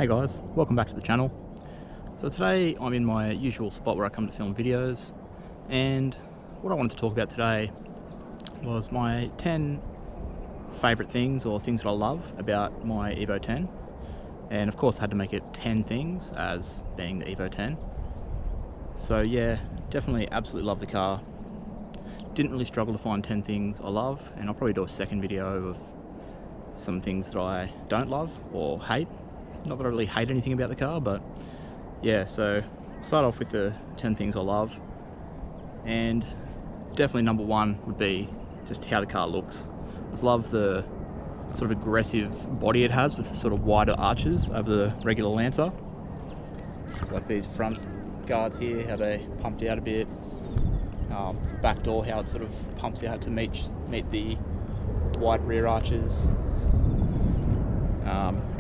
Hey guys, welcome back to the channel. So today I'm in my usual spot where I come to film videos, and what I wanted to talk about today was my 10 favourite things or things that I love about my Evo 10. And of course I had to make it 10 things as being the Evo 10. So yeah, definitely absolutely love the car. Didn't really struggle to find 10 things I love, and I'll probably do a second video of some things that I don't love or hate. Not that I really hate anything about the car, but yeah, so I'll start off with the 10 things I love. And definitely number one would be just how the car looks. I just love the sort of aggressive body it has with the sort of wider arches over the regular Lancer. It's like these front guards here, how they pumped out a bit. Back door, how it sort of pumps out to meet the wide rear arches.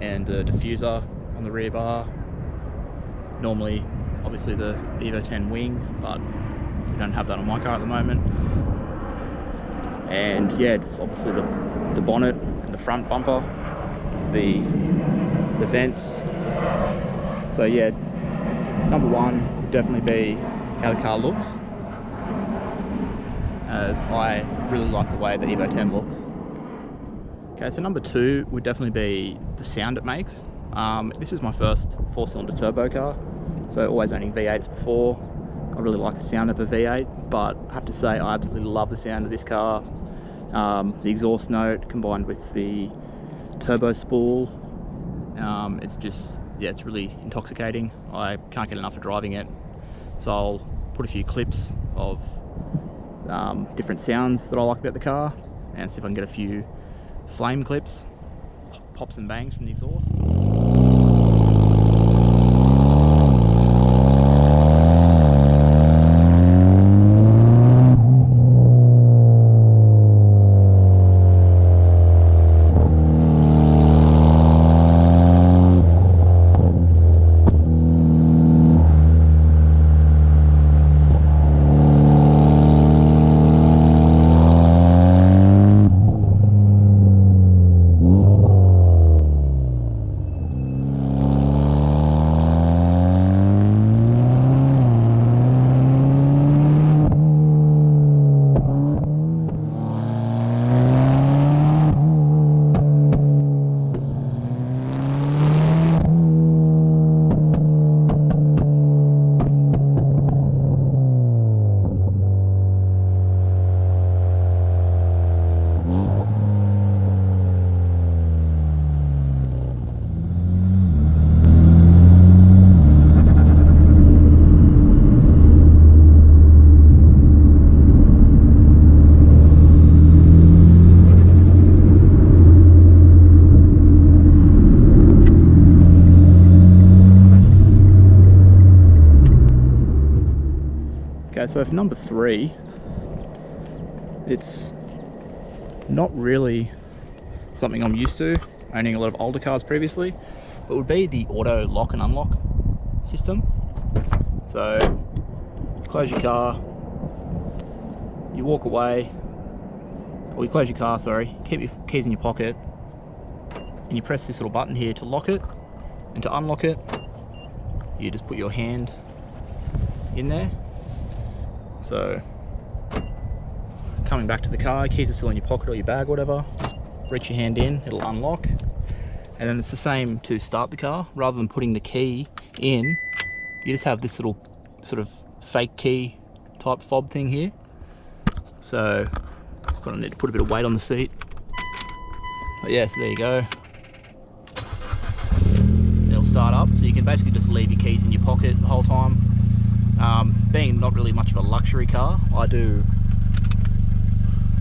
And the diffuser on the rear bar. Normally, obviously the Evo 10 wing, but we don't have that on my car at the moment. And yeah, it's obviously the bonnet and the front bumper, the vents. So yeah, number one would definitely be how the car looks, as I really like the way the Evo 10 looks. Okay, so number two would definitely be the sound it makes. This is my first 4-cylinder turbo car, so always owning V8s before. I really like the sound of a V8, but I have to say I absolutely love the sound of this car. The exhaust note combined with the turbo spool, it's just, yeah, it's really intoxicating. I can't get enough of driving it, so I'll put a few clips of different sounds that I like about the car and see if I can get a few flame clips, pops and bangs from the exhaust. Okay, so for number three, it's not really something I'm used to, owning a lot of older cars previously, but would be the auto lock and unlock system. So, close your car, you walk away, or you close your car, sorry, keep your keys in your pocket, and you press this little button here to lock it, and to unlock it, you just put your hand in there. So, coming back to the car, keys are still in your pocket or your bag or whatever, just reach your hand in, it'll unlock. And then it's the same to start the car. Rather than putting the key in, you just have this little sort of fake key type fob thing here. So, gonna need to put a bit of weight on the seat. But yeah, so there you go. It'll start up, so you can basically just leave your keys in your pocket the whole time. Being not really much of a luxury car, I do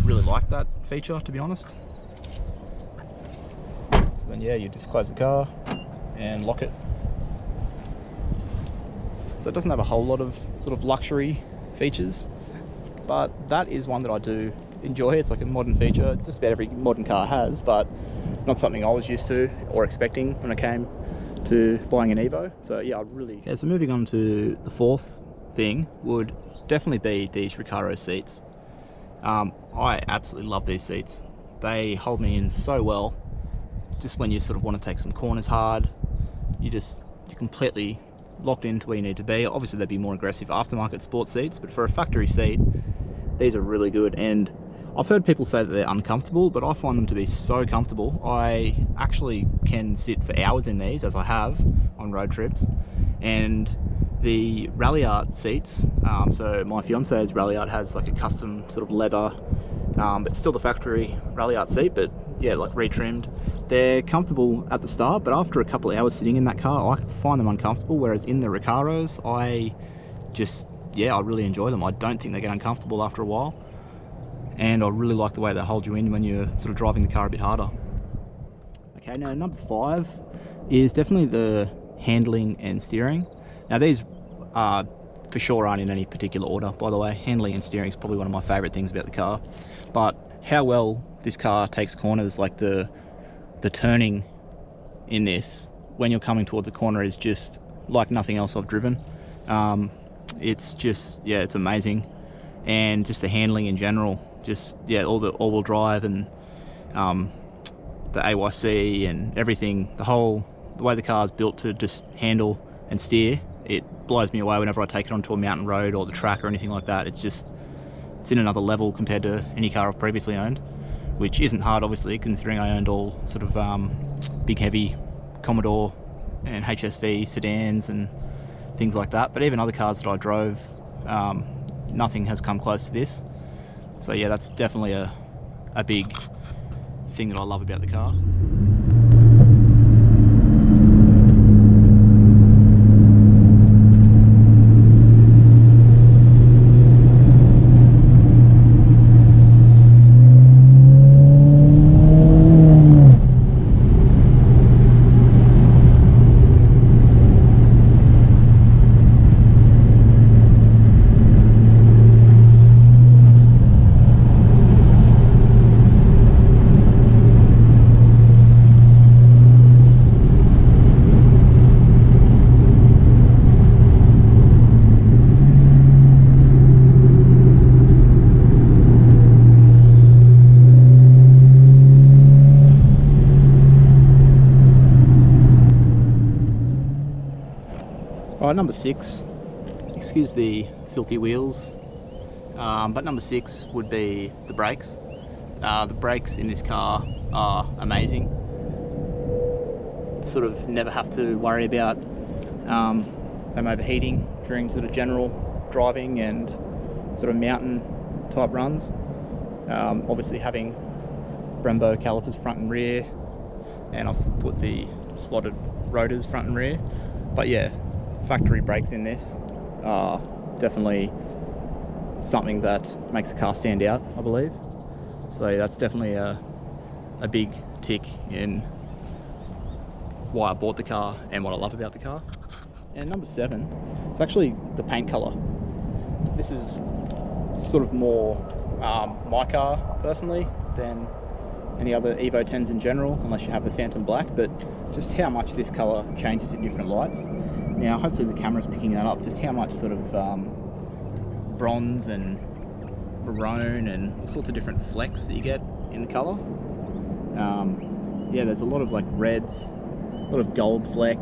really like that feature, to be honest. So then yeah, you just close the car and lock it. So it doesn't have a whole lot of sort of luxury features, but that is one that I do enjoy. It's like a modern feature, just about every modern car has, but not something I was used to or expecting when I came to buying an Evo. So yeah, I really... Okay, so moving on to the fourth thing would definitely be these Recaro seats. I absolutely love these seats. They hold me in so well, just when you sort of want to take some corners hard, you're completely locked into where you need to be. Obviously there'd be more aggressive aftermarket sports seats, but for a factory seat, these are really good. And I've heard people say that they're uncomfortable, but I find them to be so comfortable. I actually can sit for hours in these, as I have on road trips. And the Rally Art seats, so my fiance's Rally Art has like a custom sort of leather, but still the factory Rally Art seat, but yeah, like retrimmed. They're comfortable at the start, but after a couple of hours sitting in that car, I find them uncomfortable, whereas in the Recaros, I really enjoy them. I don't think they get uncomfortable after a while, and I really like the way they hold you in when you're sort of driving the car a bit harder. Okay, now number 5 is definitely the handling and steering. Now these for sure aren't in any particular order, by the way. Handling and steering is probably one of my favourite things about the car, but how well this car takes corners, like the turning in this when you're coming towards a corner is just like nothing else I've driven. It's just, yeah, it's amazing. And just the handling in general, just, yeah, all the all-wheel drive and the AYC and everything, the way the car is built to just handle and steer, it blows me away whenever I take it onto a mountain road or the track or anything like that. It's in another level compared to any car I've previously owned, which isn't hard, obviously, considering I owned all sort of big, heavy Commodore and HSV sedans and things like that. But even other cars that I drove, nothing has come close to this. So yeah, that's definitely a big thing that I love about the car. Alright, number 6, excuse the filthy wheels, but number 6 would be the brakes. The brakes in this car are amazing. Sort of never have to worry about them overheating during sort of general driving and sort of mountain type runs. Obviously having Brembo calipers front and rear, and I've put the slotted rotors front and rear, but yeah, factory brakes in this are definitely something that makes the car stand out, I believe. So that's definitely a big tick in why I bought the car and what I love about the car. And number 7, it's actually the paint colour. This is sort of more my car personally than any other Evo 10s in general, unless you have the Phantom Black, but just how much this colour changes in different lights. Now hopefully the camera's picking that up, just how much sort of bronze and maroon and all sorts of different flecks that you get in the colour. Yeah, there's a lot of like reds, a lot of gold fleck.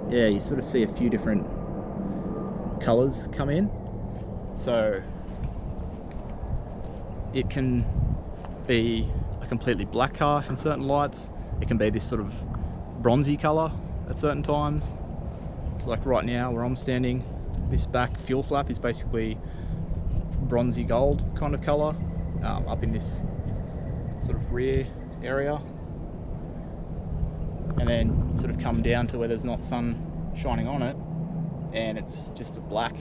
Yeah, you sort of see a few different colours come in. So it can be a completely black car in certain lights. It can be this sort of bronzy colour at certain times. So like right now where I'm standing, this back fuel flap is basically bronzy gold kind of colour, up in this sort of rear area, and then sort of come down to where there's not sun shining on it and it's just a black.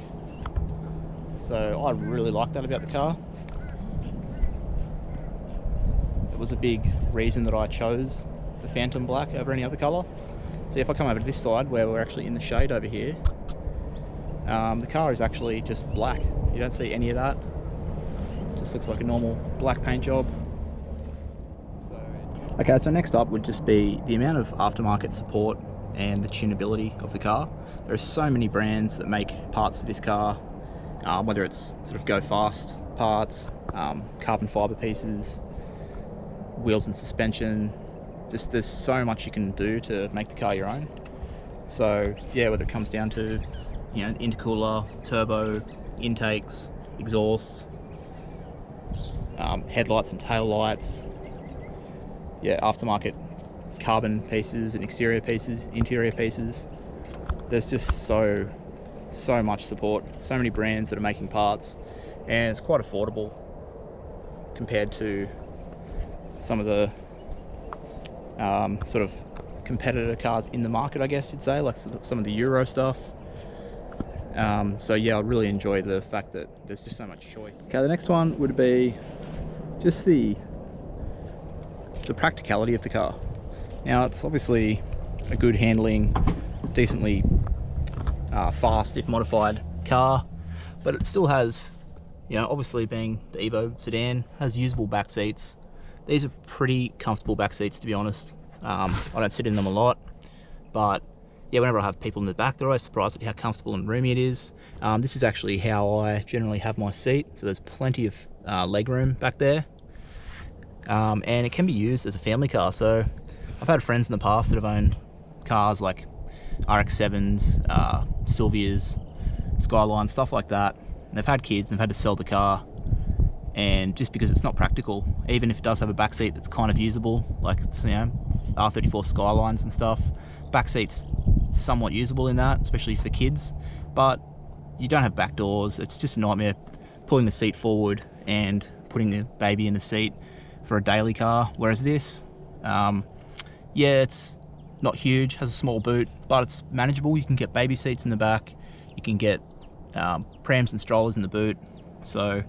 So I really like that about the car. It was a big reason that I chose the Phantom Black over any other colour. So if I come over to this side where we're actually in the shade over here, the car is actually just black. You don't see any of that. It just looks like a normal black paint job. Okay, so next up would just be the amount of aftermarket support and the tunability of the car. There are so many brands that make parts for this car, whether it's sort of go fast parts, carbon fibre pieces, wheels and suspension, just there's so much you can do to make the car your own. So yeah, whether it comes down to, you know, intercooler, turbo, intakes, exhausts, headlights and tail lights, yeah, aftermarket carbon pieces and exterior pieces, interior pieces. There's just so much support, so many brands that are making parts, and it's quite affordable compared to some of the sort of competitor cars in the market, I guess you'd say, like some of the Euro stuff. So yeah, I really enjoy the fact that there's just so much choice. Okay, the next one would be just the practicality of the car. Now, it's obviously a good handling, decently fast if modified car, but it still has, you know, obviously being the Evo sedan, has usable back seats. These are pretty comfortable back seats, to be honest. I don't sit in them a lot, but yeah, whenever I have people in the back, they're always surprised at how comfortable and roomy it is. This is actually how I generally have my seat, so there's plenty of leg room back there. And it can be used as a family car. So I've had friends in the past that have owned cars like RX-7s, Silvias, Skyline, stuff like that. And they've had kids and they've had to sell the car, and just because it's not practical, even if it does have a back seat that's kind of usable, like, you know, R34 Skylines and stuff, back seat's somewhat usable in that, especially for kids, but you don't have back doors. It's just a nightmare pulling the seat forward and putting the baby in the seat for a daily car. Whereas this, yeah, it's not huge, has a small boot, but it's manageable. You can get baby seats in the back, you can get prams and strollers in the boot, so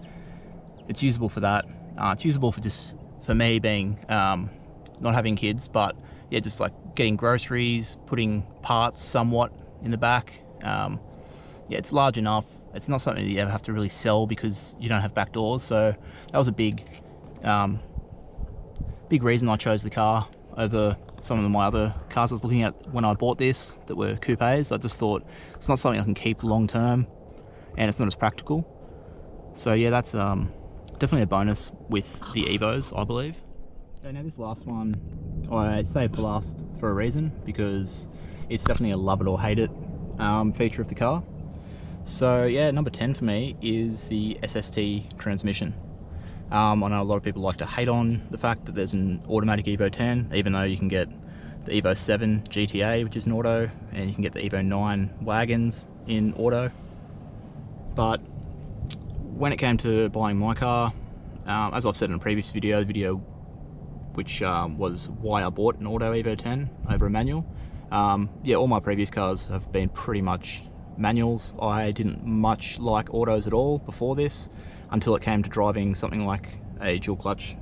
it's usable for that. It's usable for just, for me being not having kids, but yeah, just like getting groceries, putting parts somewhat in the back. Yeah, it's large enough. It's not something that you ever have to really sell because you don't have back doors. So that was a big reason I chose the car over some of my other cars I was looking at when I bought this that were coupes. I just thought it's not something I can keep long term, and it's not as practical. So yeah, that's definitely a bonus with the Evos, I believe. So now this last one I saved for last for a reason, because it's definitely a love it or hate it feature of the car. So yeah, number 10 for me is the SST transmission. I know a lot of people like to hate on the fact that there's an automatic Evo 10, even though you can get the Evo 7 GTA, which is an auto, and you can get the Evo 9 wagons in auto. But when it came to buying my car, as I've said in a previous video, which was why I bought an auto Evo 10 over a manual, yeah, all my previous cars have been pretty much manuals. I didn't much like autos at all before this, until it came to driving something like a dual clutch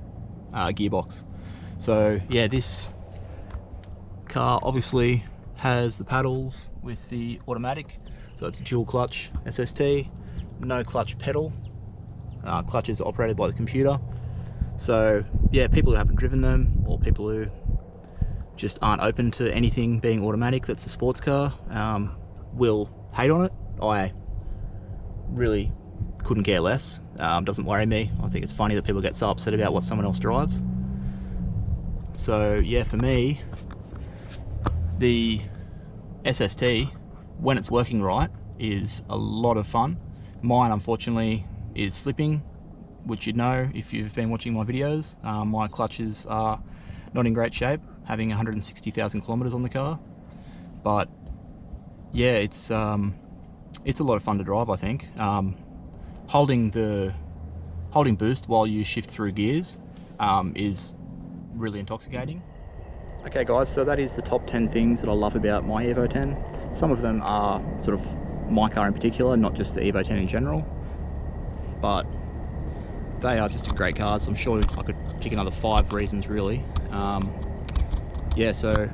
gearbox. So yeah, this car obviously has the paddles with the automatic, so it's a dual clutch SST, no clutch pedal. Clutch is operated by the computer. So yeah, people who haven't driven them, or people who just aren't open to anything being automatic that's a sports car, will hate on it. I really couldn't care less. Doesn't worry me. I think it's funny that people get so upset about what someone else drives. So yeah, for me, the SST, when it's working right, is a lot of fun. Mine, unfortunately, is slipping, which you'd know if you've been watching my videos. My clutches are not in great shape, having 160,000 kilometers on the car. But yeah, it's a lot of fun to drive, I think. Holding boost while you shift through gears is really intoxicating. Okay guys, so that is the top 10 things that I love about my Evo 10. Some of them are sort of my car in particular, not just the Evo 10 in general, but they are just great cars. I'm sure I could pick another 5 reasons really. Yeah, so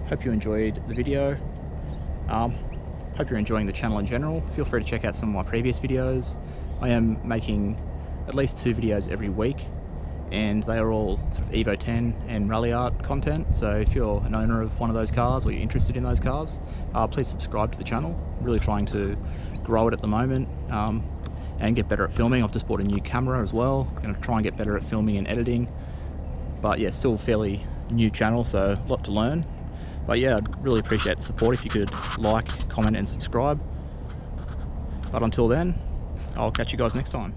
hope you enjoyed the video. Hope you're enjoying the channel in general. Feel free to check out some of my previous videos. I am making at least 2 videos every week, and they are all sort of Evo 10 and rally art content. So if you're an owner of one of those cars, or you're interested in those cars, please subscribe to the channel. I'm really trying to grow it at the moment, and get better at filming. I've just bought a new camera as well. I'm going to try and get better at filming and editing. But yeah, still fairly new channel, so a lot to learn. But yeah, I'd really appreciate the support if you could like, comment and subscribe. But until then, I'll catch you guys next time.